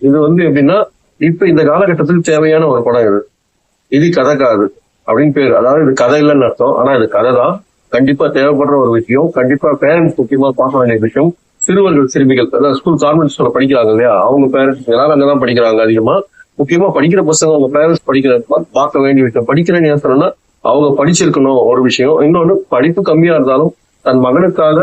இது எப்படின்னா இப்ப இந்த காலகட்டத்துக்கு தேவையான ஒரு படம் இது. இது கதைக்காது அப்படின்னு பேரு. அதாவது இது கதை இல்லைன்னு அர்த்தம். ஆனா இது கதை தான். கண்டிப்பா தேவைப்படுற ஒரு விஷயம். கண்டிப்பா பேரண்ட்ஸ் முக்கியமா பார்க்க வேண்டிய விஷயம். சிறுவர்கள் சிறுமிகள் அதாவது ஸ்கூல் கான்வென்ட் ஸ்கூல்ல படிக்கிறாங்க இல்லையா, அவங்க பேரண்ட்ஸ் எல்லாரும் அங்கதான் படிக்கிறாங்க. அதிகமா முக்கியமா படிக்கிற பசங்க அவங்க பேரண்ட்ஸ் படிக்கிற பார்க்க வேண்டிய விஷயம். படிக்கிறேன்னு ஏன் சொன்னா அவங்க படிச்சிருக்கணும் ஒரு விஷயம். இன்னொன்னு படிப்பு கம்மியா இருந்தாலும் தன் மகனுக்காக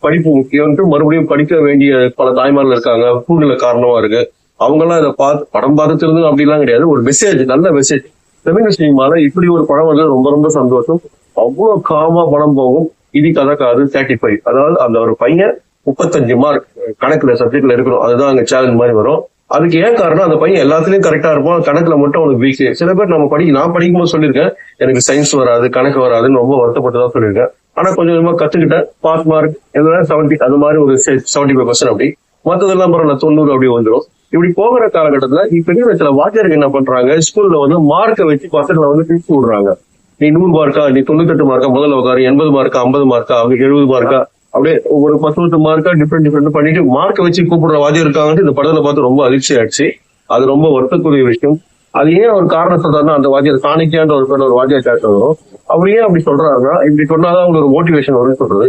படிப்பு முக்கியம் மறுபடியும் படிக்க வேண்டிய பல தாய்மார்கள் இருக்காங்க. சூழ்நிலை காரணமா இருக்கு. அவங்க எல்லாம் இதை பார்த்து படம் பார்த்துருந்து அப்படிலாம் கிடையாது. ஒரு மெசேஜ், நல்ல மெசேஜ். தமிழ் சினிமால இப்படி ஒரு படம் வந்து ரொம்ப ரொம்ப சந்தோஷம். அவ்வளவு காமா படம் போகும். இது கதைக்காது 35. அதாவது அந்த ஒரு பையன் 35 மார்க் கணக்குல சப்ஜெக்ட்ல இருக்கணும். அதுதான் அங்க சேலஞ்ச் மாதிரி வரும். அதுக்கு ஏன் காரணம், அந்த பையன் எல்லாத்துலயும் கரெக்டா இருப்பான், கணக்குல மட்டும் அவனுக்கு வீக். சில பேர் நான் படிக்கும்போது சொல்லியிருக்கேன், எனக்கு சயின்ஸ் வராது கணக்கு வராதுன்னு ரொம்ப வருத்தப்பட்டுதான் சொல்லியிருக்கேன். ஆனா கொஞ்சம் கொஞ்சமா கத்துக்கிட்டேன். பாஸ் மார்க் எல்லாம் 70, அது மாதிரி ஒரு 75% அப்படி. மற்றதெல்லாம் பரவாயில்ல 90 அப்படி வந்துடும். இப்படி போகிற காலகட்டத்துல இப்ப சில வாத்தியாருக்கு என்ன பண்றாங்க, ஸ்கூல்ல வந்து மார்க்கை வச்சு பசங்களை வந்து பிரிச்சு விடுறாங்க. நீ 100 மார்க்கா, நீ 98 மார்க்கா, முதல்ல உட்காரு, 80 மார்க்கா, 50 மார்க்கா, அவங்க 70 மார்க்கா, அப்படியே ஒரு 10 மார்க்கா டிஃப்ரெண்ட் பண்ணிட்டு மார்க்கை வச்சு கூப்பிடுற வாத்தியம் இருக்காங்கன்னு இந்த படத்துல பார்த்து ரொம்ப அதிர்ச்சி ஆயிடுச்சு. அது ரொம்ப வருத்தக்கூடிய விஷயம். அது ஏன் ஒரு காரணம் சொல்றாருன்னா, அந்த வாத்தியார் சாணிக்கியான்ற ஒரு வாத்தியார் கேரக்டர் வரும். அவர் ஏன் அப்படி சொல்றாருன்னா, இப்படி சொன்னாதான் அவங்களுக்கு ஒரு மோட்டிவேஷன் வரும்னு சொல்றது.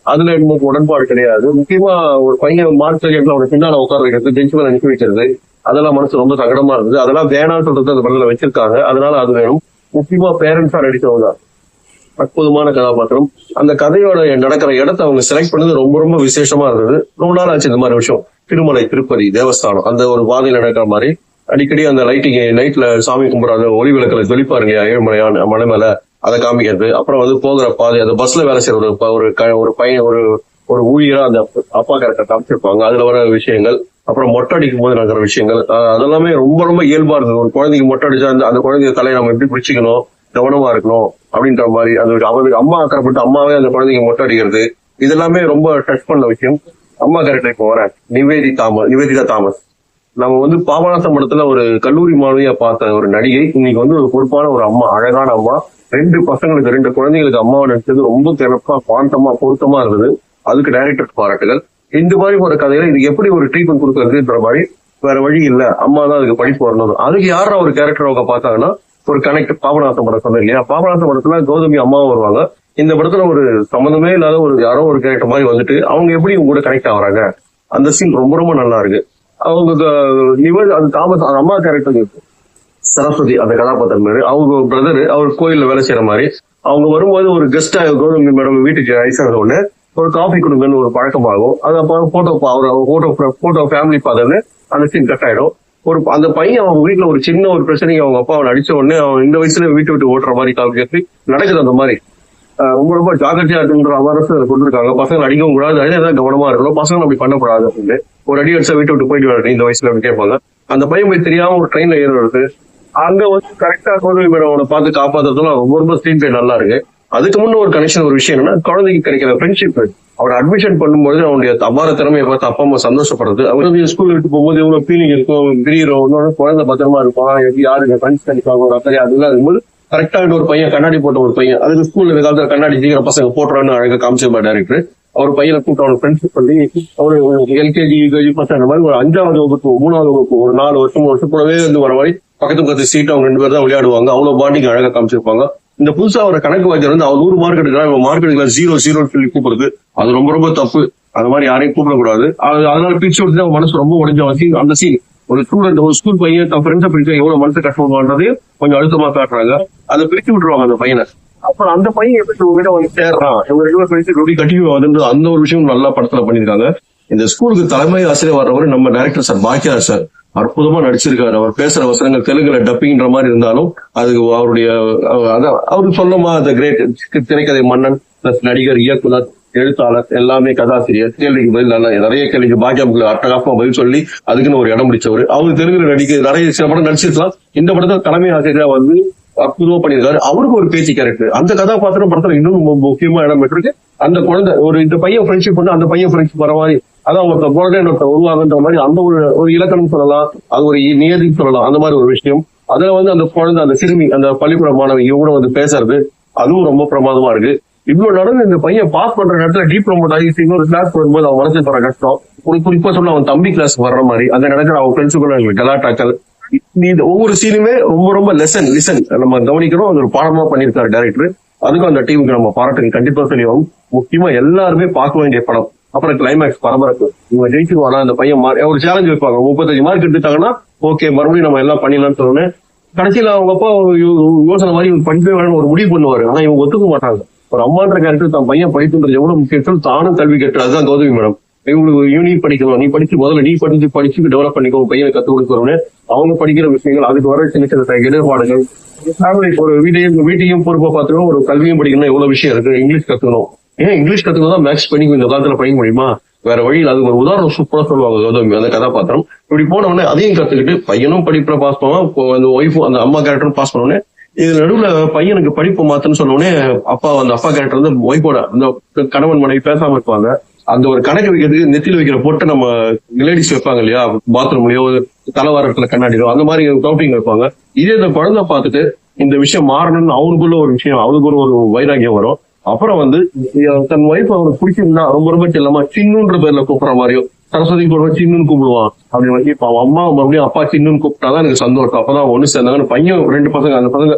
அதுல எனக்கு உடன்பாடு கிடையாது. முக்கியமா ஒரு பையன் மார்க் சரியத்துல அவனை பின்னால உட்கார வைக்கிறது, பெஞ்ச் மேல அனுப்பி வைக்கிறது, அதெல்லாம் மனசு ரொம்ப சங்கடமா இருந்தது. அதெல்லாம் வேணாம்னு சொல்றது அந்த படத்துல வச்சிருக்காங்க. அதனால அது வேணும். முக்கியமா பேரண்ட்ஸா நடிச்சவங்க அற்புதமான கதாபாத்திரம். அந்த கதையோட நடக்கிற இடத்தை அவங்க செலக்ட் பண்ணது ரொம்ப ரொம்ப விசேஷமா இருந்தது. ரொம்ப நாள் ஆச்சு இந்த மாதிரி விஷயம். திருமலை திருப்பதி தேவஸ்தானம் அந்த ஒரு பாதையில் நடக்கிற மாதிரி அடிக்கடி அந்த லைட்டிங் நைட்ல சாமி கும்பிட்ற ஒளி விளக்குல ஜொலிப்பாருங்க ஏழுமலையான மலை மேல, அதை காமிக்கிறது. அப்புறம் வந்து போகிற பாதை, அந்த பஸ்ல வேலை செய்யற ஒரு பையன் ஒரு ஊழியரா அந்த அப்பா கேரக்டர் காமிச்சிருப்பாங்க. அதுல வர விஷயங்கள், அப்புறம் மொட்டை அடிக்கும் போது நடக்கிற விஷயங்கள், அதெல்லாமே ரொம்ப ரொம்ப இயல்பா இருந்தது. ஒரு குழந்தைக்கு மொட்டை அடிச்சா அந்த குழந்தைய தலையை நம்ம எப்படி பிடிச்சிக்கணும், கவனமா இருக்கணும் அப்படின்ற மாதிரி அவருக்கு அம்மா அக்கறைப்பட்டு அம்மாவே அந்த குழந்தைங்க மொட்டை அடிக்கிறது, இதெல்லாமே ரொம்ப டச் பண்ண விஷயம். அம்மா கேரக்டர் இப்போ வர நிவேதிதா தாமஸ். நம்ம வந்து பாபநாசம் படத்துல ஒரு கல்லூரி மாணவியா பார்த்த ஒரு நடிகை இன்னைக்கு வந்து ஒரு பொறுப்பான ஒரு அம்மா, அழகான அம்மா. 2 பசங்களுக்கு 2 குழந்தைங்களுக்கு அம்மாவை நடிச்சது ரொம்ப சிறப்பா பாந்தமா பொருத்தமா இருந்தது. அதுக்கு டைரக்டர் பாராட்டுகள். இந்த மாதிரி ஒரு கதையில இது எப்படி ஒரு ட்ரீட்மெண்ட் கொடுக்கறதுன்ற மாதிரி வேற வழி இல்ல, அம்மா தான் அதுக்கு படிப்பு வரணும். அதுக்கு யாரா ஒரு கேரக்டர் அவங்க பார்த்தாங்கன்னா ஒரு கனெக்ட். பாபநாசம் படம் சொன்னேன் இல்லையா, பாபநாசம் படத்துல கௌதமி அம்மாவும் வருவாங்க. இந்த படத்துல ஒரு சம்மந்தமே இல்லாத யாரோ ஒரு கேரக்டர் மாதிரி வந்துட்டு அவங்க எப்படி இவங்க கூட கனெக்ட் ஆகுறாங்க, அந்த சீன் ரொம்ப ரொம்ப நல்லா இருக்கு. அவங்க அது தாமஸ் அம்மா கேரக்டர் சரஸ்வதி அந்த கதாபாத்திரம் மாதிரி, அவங்க பிரதர் அவர் கோயில்ல வேலை செய்யற மாதிரி அவங்க வரும்போது ஒரு கெஸ்டா கௌதமி மேடம் வீட்டுக்கு ஐசாத உடனே ஒரு காஃபி கொடுங்கன்னு ஒரு பழக்கமாகும். அது அப்புறம் போட்டோ ஃபேமிலி பார்த்து அந்த சீன் கட் ஆயிடும். அந்த பையன் அவங்க வீட்டுல ஒரு சின்ன ஒரு பிரச்சனைக்கு அவங்க அப்பா அவன் அடிச்ச உடனே அவன் இந்த வயசுல வீட்டு விட்டு ஓட்டுற மாதிரி காமிக்கிறது நடக்குது. அந்த மாதிரி ரொம்ப ரொம்ப ஜாக்கிரதையா இருக்குன்ற அவரசு கொடுத்துருக்காங்க. பசங்க அடிக்கவும் கூடாது, ஏதாவது கவனமா இருக்கணும், பசங்க அப்படி பண்ணக்கூடாது அப்படின்னு. ஒரு அடி அடிச்சா வீட்டு விட்டு போயிட்டு வரணும் இந்த வயசுல அப்படின்னு கேட்பாங்க. அந்த பையன் போய் தெரியாம ஒரு ட்ரெயின்ல ஏறுறது, அங்க வந்து கரெக்டா கோவில் மேடம் அவனை பார்த்து காப்பாத்துறதுலாம் ரொம்ப ரொம்ப ஸ்கிரீன் பிளே நல்லா இருக்கு. அதுக்கு முன்ன ஒரு கனெக்ஷன், ஒரு விஷயம் என்னன்னா, குழந்தைக்கு கிடைக்கிற ஃப்ரெண்ட்ஷிப். அவனை அட்மிஷன் பண்ணும்போது அவனுடைய அபார திறமையை பார்த்து அப்பா அம்மா சந்தோஷப்படுறது, அவரு ஸ்கூல் விட்டு போகும்போது எவ்வளவு ஃபீலிங் இருக்கும், பிரியிறோம், குழந்தை பத்திரமா இருப்பான், யாருக்கு ஃப்ரெண்ட்ஸ் கிடைப்பாங்க ஒரு அக்கறை, அதெல்லாம் இருக்கும்போது கரெக்டா ஒரு பையன் கண்ணாடி போட்ட ஒரு பையன், அதுக்கு ஸ்கூல்ல காலத்துல கண்ணாடி சீக்கிரம் பசங்க போட்டுறான்னு அழகா காமிச்சிருப்பா டைரக்டர். அவர் பையனை கூப்பிட்டு அவனுக்கு ஃப்ரெண்ட்ஷிப் பண்ணி அவரு எல்கேஜி யூகேஜி பசங்க அந்த மாதிரி ஒரு 5வது வகுப்பு 3வது வகுப்பு ஒரு 4 வருஷம் கூடவே வந்து வர மாதிரி பக்கத்து சீட்டு அவங்க 2 பேர் தான் விளையாடுவாங்க. அவ்வளவு பாண்டிங் அழகா காமிச்சிருப்பாங்க. இந்த புதுசா ஒரு கணக்கு வாத்தியார் வந்து அவர் 100 மார்க் எடுக்கிறான், இவன் மார்க் எடுக்கலாம் 0 சொல்லி கூப்பிடுறது, அது ரொம்ப ரொம்ப தப்பு. அது மாதிரி யாரையும் கூப்பிடக்கூடாது. அதனால பிரிச்சு விட்டு மனசு ரொம்ப உடஞ்ச அந்த சீன். ஒரு ஸ்டூடெண்ட் ஒரு ஸ்கூல் பையன் தன் ஃப்ரெண்ட்ஸை பிரிச்சு எவ்வளவு மனசு கஷ்டப்படுறது கொஞ்சம் அழுத்தமா காட்டுறாங்க. அதை பிரிச்சு விட்டுருவாங்க அந்த பையனை. அப்புறம் அந்த பையன் எப்படி உங்ககிட்ட வந்து சேர்றான், இவங்க 2 பேர் பிரிச்சு எப்படி கண்டினியூ ஆகுதுன்ற அந்த ஒரு விஷயம் நல்லா படத்துல பண்ணிருக்காங்க. இந்த ஸ்கூலுக்கு தலைமை ஆசிரியர் வர்றவர் நம்ம டைரக்டர் சார் பாக்கியார் சார் அற்புதமா நடிச்சிருக்காரு. அவர் பேசுற வசனங்கள் தெலுங்குல டப்பிங்கிற மாதிரி இருந்தாலும் அது அவருடைய அவரு சொன்னமா அந்த கிரேட் திரைக்கதை மன்னன் பிளஸ் நடிகர், இயக்குனர், எழுத்தாளர், எல்லாமே கதாசிரியர். கேள்விக்கு பதில் நல்லா நிறைய கேள்விக்கு பாக்கியாவுக்கு அட்டகாசமா பதில் சொல்லி அதுக்குன்னு ஒரு இடம் பிடிச்சவர். அவரு தெலுங்குல நிறைய சில படம் நடிச்சிருக்கலாம். இந்த படத்துல தலைமை ஆசிரியரா வந்து அற்புதமா பண்ணியிருக்காரு. அவருக்கு ஒரு பேச்சு கேரக்டர், அந்த கதாபாத்திரம் படத்துல இன்னும் முக்கியமா இடம் பெற்றிருக்கு. அந்த குழந்தை இந்த பையன் ஃப்ரெண்ட்ஷிப் பண்ண அந்த பையன் ஃப்ரெண்ட்ஷிப் வர மாதிரி, அதான் ஒருத்த குழந்தை உருவாகுன்ற மாதிரி அந்த ஒரு இலக்கணம் சொல்லலாம், அது ஒரு நியதி சொல்லலாம், அந்த மாதிரி ஒரு விஷயம். அதுல வந்து அந்த குழந்தை அந்த சிறுமி அந்த பள்ளிக்கூட மாணவி இவங்க வந்து பேசுறது அதுவும் ரொம்ப பிரமாதமா இருக்கு. இவ்வளவு நடந்து இந்த பையன் பாஸ் பண்ற நேரத்துல டீப் ப்ரோமோட் ஆகி இன்னொரு கிளாஸ் வரும்போது அவன் மனசு போற கஷ்டம். ஒரு குறிப்பா சொல்ல அவன் தம்பி கிளாஸ் வர்ற மாதிரி அந்த நடக்கிற அவன் ஃப்ரெண்ட்ஸுக்குள்ள கலாட்டாக்கள், இந்த ஒவ்வொரு சீனுமே ரொம்ப ரொம்ப லிசன் நம்ம கவனிக்கிறோம். அது ஒரு பாடமா பண்ணிருக்காரு டைரக்டர். அதுக்கும் அந்த டீமுக்கு நம்ம பாராட்டுகள் கண்டிப்பா தெரியும். முக்கியமா எல்லாருமே பார்க்க வேண்டிய படம். அப்புறம் கிளைமேக்ஸ் பரபரப்பு. இவங்க ஜெயிச்சுருவானா அந்த பையன் ஒரு சேலஞ்ச் வைப்பாங்க. 35 மார்க் எடுத்துட்டாங்கன்னா ஓகே மறுபடியும் நம்ம எல்லாம் பண்ணிடலாம்னு சொன்னோன்னு கடைசியில அவங்க அப்பா யோசனை மாதிரி படிக்கவே வேணும்னு ஒரு முடிவு பண்ணுவாரு. ஆனா இவங்க ஒத்துக்க மாட்டாங்க. ஒரு அம்மான்ற கேரக்டர் தான் பையன் படிப்புன்றது எவ்வளவு முக்கியம், தானும் கல்வி கேட்டு. அதுதான் கௌதமி மேடம். இவங்களுக்கு நீ படிக்கணும், நீ படிச்சு முதல்ல நீ படிச்சு டெவலப் பண்ணிக்கோ, பையனை கத்துக் கொடுக்கணும்னு அவங்க படிக்கிற விஷயங்கள், அதுக்கு வர சின்ன சின்ன இடர்பாடுகள், ஒரு வீட்டையும் பொறுப்பா பார்த்துக்கணும், ஒரு கல்வியும் படிக்கணும், எவ்வளவு விஷயம் இருக்கு. இங்கிலீஷ் கத்துக்கணும். ஏன் இங்கிலீஷ் கத்துக்கணும் தான் மேக்ஸ் பண்ணி இந்த காலத்துல படிக்க முடியுமா? வேற வழியில். அது ஒரு உதாரணம் சூப்பரா சொல்லுவாங்க கௌதமி அந்த கதாபாத்திரம். இப்படி போன உடனே அதையும் கத்துக்கிட்டு பையனும் படிப்புல பாஸ் பண்ணுவான், அந்த ஒய்ஃபும் அந்த அம்மா கேரக்டரும் பாஸ் பண்ண உடனே இது நடுவுல பையனுக்கு படிப்பு மாத்தன்னு சொன்ன உடனே அந்த அப்பா கேரக்டர் வந்து ஒய்ஃபோட அந்த கணவன் மனைவி பேசாம இருப்பாங்க. அந்த ஒரு கணக்கு வைக்கிறதுக்கு நெத்தியில் வைக்கிற போட்டு நம்ம லேடிஸ் வைப்பாங்க இல்லையா, பாத்ரூம்லயோ தலைவாரத்துல கண்ணாடியோ அந்த மாதிரி கவுண்டிங் வைப்பாங்க. இதே இந்த குழந்தை பார்த்துட்டு இந்த விஷயம் மாறணும்னு அவனுக்குள்ள ஒரு விஷயம், அவனுக்குள்ள ஒரு வைராக்கியம் வரும். அப்புறம் வந்து தன் ஒய்ஃப் அவனுக்கு பிடிச்சிருந்தா ரொம்ப ரொம்ப செல்லமா சின்னுன்ற பேர்ல கூப்பிடுற மாதிரியோ, சரஸ்வதி கூட சின்னுன்னு கூப்பிடுவான் அப்படின்னு. இப்ப அவன் அம்மா மறுபடியும் அப்பா சின்னுன்னு கூப்பிட்டாதான் எனக்கு சந்தோஷம். அப்பதான் ஒண்ணு சேர்ந்தாங்கன்னு பையன் 2 பசங்க, அந்த பசங்க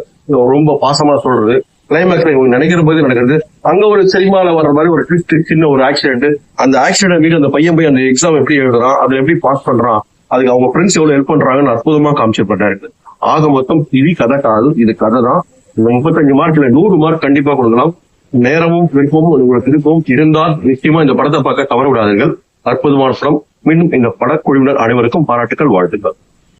ரொம்ப பாசமா சொல்றது. கிளைமேக்ஸ்ல இவங்க நினைக்கிற போது நடக்கிறது. அங்க ஒரு சினிமால வர்ற மாதிரி ஒரு ட்விஸ்ட், சின்ன ஒரு ஆக்சிடென்ட். அந்த ஆக்சிடென்ட் வீடு அந்த பையன் போய் அந்த எக்ஸாம் எப்படி எழுதுறான், அதுல எப்படி பாஸ் பண்றான், அதுக்கு அவங்க ஃப்ரெண்ட்ஸ் எவ்வளவு ஹெல்ப் பண்றாங்கன்னு அற்புதமா காமிச்சிருப்பாரு. ஆக மொத்தம் இது கதை காது, இது கதை தான். 35 மார்க்ல 100 மார்க் கண்டிப்பா கொடுக்கலாம். நேரமும் விருப்பமும் உங்களுக்கு இருக்கும் இருந்தால் நிச்சயமா இந்த படத்தை பார்க்க தவற விடாதீர்கள். அற்புதமான படம். மீண்டும் இந்த படக்குழுவினர் அனைவருக்கும் பாராட்டுக்கள், வாழ்த்துக்கள்.